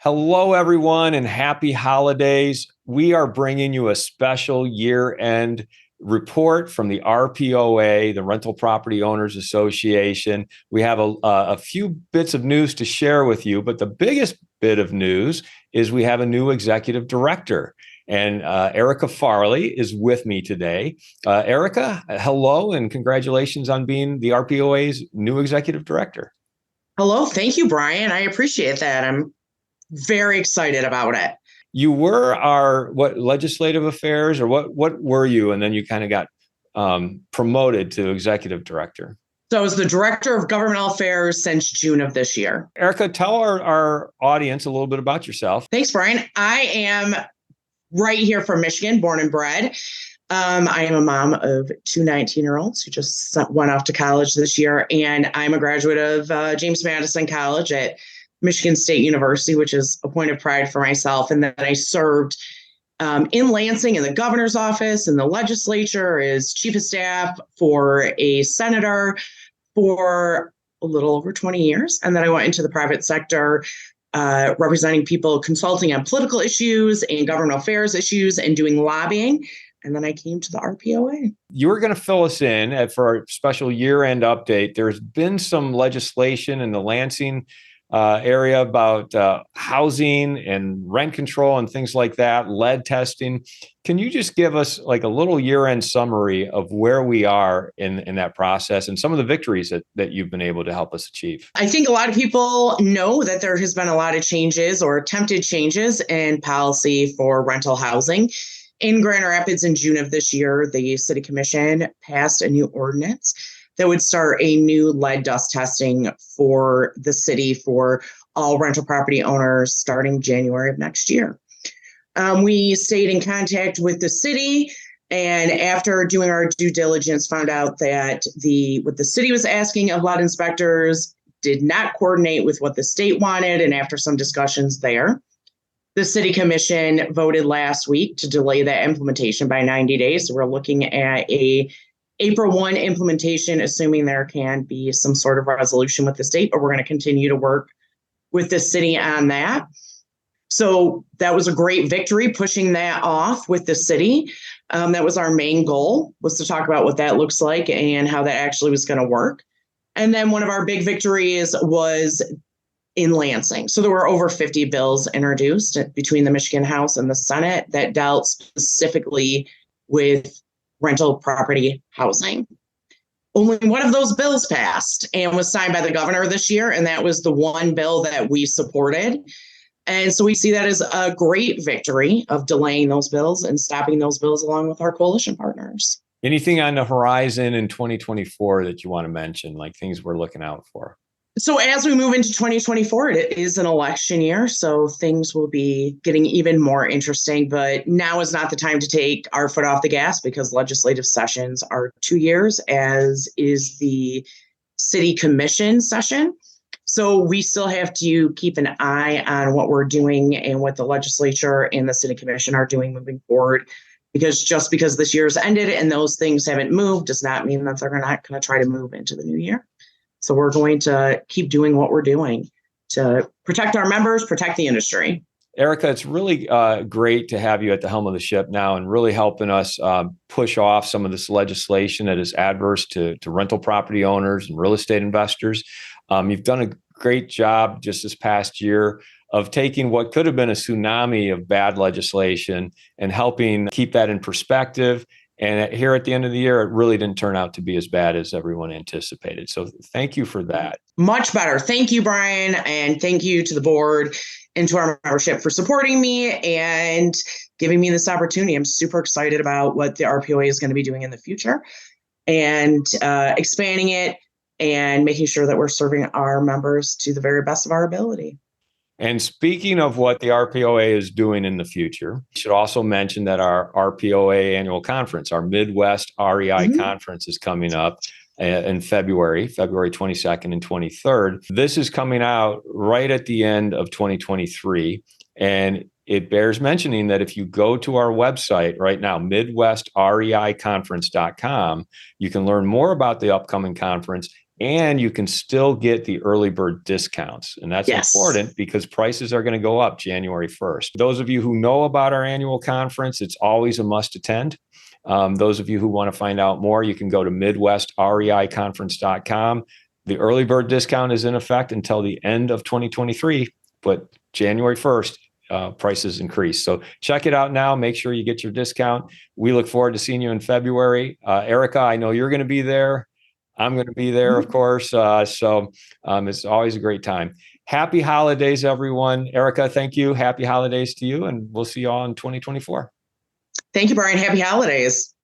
Hello, everyone, and happy holidays. We are bringing you a special year-end report from the RPOA, the Rental Property Owners Association. We have a few bits of news to share with you, but the biggest bit of news is we have a new executive director. And Erika Farley is with me today. Erika, hello, and congratulations on being the RPOA's new executive director. Hello. Thank you, Brian. I appreciate that. I'm very excited about it. You were our legislative affairs, or what were you? And then you kind of got promoted to executive director. So I was the director of governmental affairs since June of this year. Erika, tell our audience a little bit about yourself. Thanks, Brian. I am right here from Michigan, born and bred. I am a mom of two 19-year-olds who just went off to college this year, and I'm a graduate of James Madison College at Michigan State University, which is a point of pride for myself. And then I served in Lansing in the governor's office, in the legislature, as chief of staff for a senator for a little over 20 years. And then I went into the private sector, representing people, consulting on political issues and government affairs issues and doing lobbying. And then I came to the RPOA. You were going to fill us in for our special year-end update. There's been some legislation in the Lansing area about housing and rent control and things like that, lead testing. Can you just give us like a little year-end summary of where we are in that process and some of the victories that you've been able to help us achieve? I think a lot of people know that there has been a lot of changes or attempted changes in policy for rental housing. In Grand Rapids in June of this year, the City Commission passed a new ordinance that would start a new lead dust testing for the city for all rental property owners starting January of next year. We stayed in contact with the city, and after doing our due diligence, found out that what the city was asking of lead inspectors did not coordinate with what the state wanted. And after some discussions there, the City Commission voted last week to delay that implementation by 90 days. So we're looking at a April 1 implementation, assuming there can be some sort of resolution with the state, but we're going to continue to work with the city on that. So that was a great victory, pushing that off with the city. That was our main goal, was to talk about what that looks like and how that actually was going to work. And then one of our big victories was in Lansing. So there were over 50 bills introduced between the Michigan House and the Senate that dealt specifically with rental property housing. Only one of those bills passed and was signed by the governor this year, and that was the one bill that we supported. And so we see that as a great victory of delaying those bills and stopping those bills along with our coalition partners. Anything on the horizon in 2024 that you want to mention, like things we're looking out for? So as we move into 2024, it is an election year, so things will be getting even more interesting. But now is not the time to take our foot off the gas because legislative sessions are 2 years, as is the city commission session. So we still have to keep an eye on what we're doing and what the legislature and the city commission are doing moving forward. Because just because this year's ended and those things haven't moved does not mean that they're not going to try to move into the new year. So we're going to keep doing what we're doing to protect our members, protect the industry. Erika, it's really great to have you at the helm of the ship now and really helping us push off some of this legislation that is adverse to rental property owners and real estate investors. You've done a great job just this past year of taking what could have been a tsunami of bad legislation and helping keep that in perspective. And here at the end of the year, it really didn't turn out to be as bad as everyone anticipated. So thank you for that. Much better. Thank you, Brian. And thank you to the board and to our membership for supporting me and giving me this opportunity. I'm super excited about what the RPOA is going to be doing in the future and expanding it and making sure that we're serving our members to the very best of our ability. And speaking of what the RPOA is doing in the future, we should also mention that our RPOA annual conference, our Midwest REI conference, is coming up in February 22nd and 23rd. This is coming out right at the end of 2023. And it bears mentioning that if you go to our website right now, MidwestREIConference.com, you can learn more about the upcoming conference and you can still get the early bird discounts. And that's Yes. important because prices are going to go up January 1st. Those of you who know about our annual conference, it's always a must attend. Those of you who want to find out more, you can go to midwestreiconference.com. The early bird discount is in effect until the end of 2023, but January 1st, prices increase. So check it out now. Make sure you get your discount. We look forward to seeing you in February. Erika, I know you're going to be there. I'm going to be there, of course. So it's always a great time. Happy holidays, everyone. Erika, thank you. Happy holidays to you. And we'll see you all in 2024. Thank you, Brian. Happy holidays.